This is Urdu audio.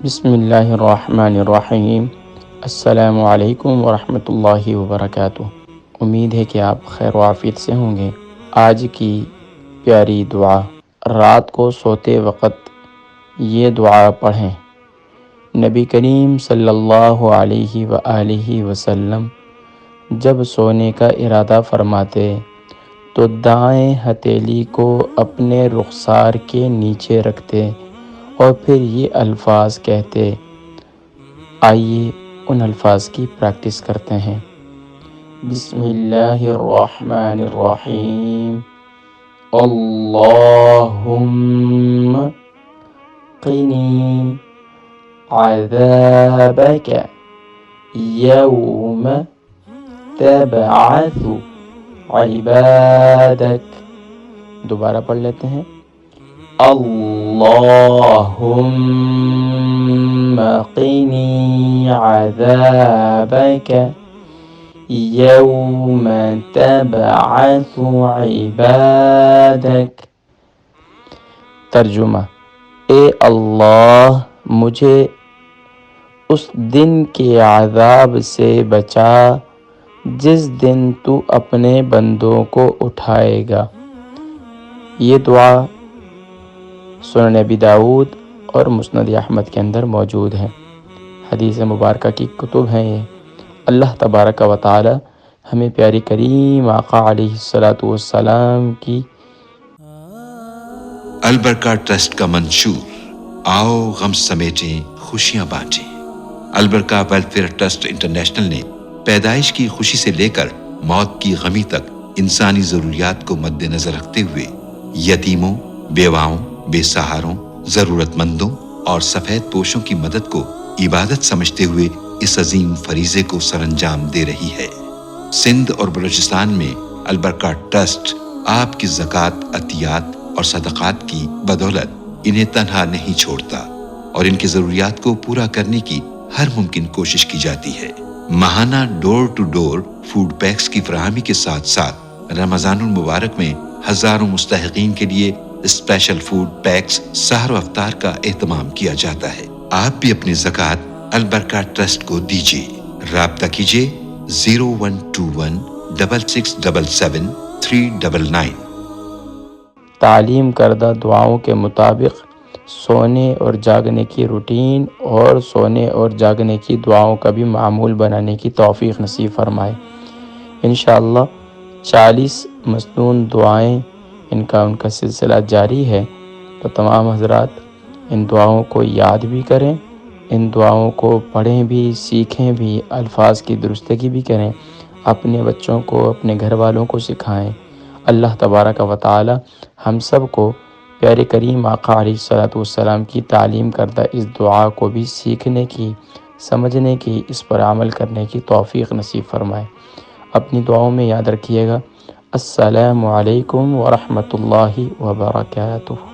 بسم اللہ الرحمن الرحیم۔ السلام علیکم ورحمۃ اللہ وبرکاتہ۔ امید ہے کہ آپ خیر و عافیت سے ہوں گے۔ آج کی پیاری دعا، رات کو سوتے وقت یہ دعا پڑھیں۔ نبی کریم صلی اللہ علیہ وآلہ وسلم جب سونے کا ارادہ فرماتے تو دائیں ہتھیلی کو اپنے رخسار کے نیچے رکھتے اور پھر یہ الفاظ کہتے۔ آئیے ان الفاظ کی پریکٹس کرتے ہیں۔ بسم اللہ الرحمن الرحیم۔ اللہم قنی عذابک یوم تبعث عبادک۔ دوبارہ پڑھ لیتے ہیں۔ اللہم قنی عذابک یوم تبعث عبادک۔ ترجمہ: اے اللہ، مجھے اس دن کے عذاب سے بچا جس دن تو اپنے بندوں کو اٹھائے گا۔ یہ دعا سنن ابی داؤد اور مسند احمد کے اندر موجود ہے۔ حدیث مبارکہ کی کتب ہیں یہ۔ اللہ تبارک و تعالی ہمیں پیاری کریم آقا علیہ السلام کی البرکہ ٹرسٹ کا منشور، آؤ غم سمیٹیں خوشیاں بانٹیں۔ البرکہ ویلفیئر ٹرسٹ انٹرنیشنل نے پیدائش کی خوشی سے لے کر موت کی غمی تک انسانی ضروریات کو مد نظر رکھتے ہوئے یتیموں، بیواؤں، بے سہاروں، ضرورت مندوں اور سفید پوشوں کی مدد کو عبادت سمجھتے ہوئے اس عظیم فریضے کو سر انجام دے رہی ہے۔ سندھ اور بلوچستان میں البرکہ ٹرسٹ آپ کی زکوٰۃ، عطیات اور صدقات کی بدولت انہیں تنہا نہیں چھوڑتا اور ان کی ضروریات کو پورا کرنے کی ہر ممکن کوشش کی جاتی ہے۔ ماہانہ ڈور ٹو ڈور فوڈ پیکس کی فراہمی کے ساتھ ساتھ رمضان المبارک میں ہزاروں مستحقین کے لیے اسپیشل فوڈ پیکس سحر و افطار کا اہتمام کیا جاتا ہے۔ آپ بھی اپنی زکوٰۃ البرکہ ٹرسٹ کو دیجیے۔ رابطہ کیجیے 01216677 تعلیم کردہ دعاؤں کے مطابق سونے اور جاگنے کی روٹین اور سونے اور جاگنے کی دعاؤں کا بھی معمول بنانے کی توفیق نصیب فرمائے۔ انشاءاللہ 40 مسنون دعائیں ان کا سلسلہ جاری ہے، تو تمام حضرات ان دعاؤں کو یاد بھی کریں، ان دعاؤں کو پڑھیں بھی، سیکھیں بھی، الفاظ کی درستگی بھی کریں، اپنے بچوں کو، اپنے گھر والوں کو سکھائیں۔ اللہ تبارک و تعالی ہم سب کو پیارے کریم آقا علیہ السلام کی تعلیم کردہ اس دعا کو بھی سیکھنے کی، سمجھنے کی، اس پر عمل کرنے کی توفیق نصیب فرمائے۔ اپنی دعاؤں میں یاد رکھیے گا۔ السلام علیکم ورحمۃ اللہ وبرکاتہ۔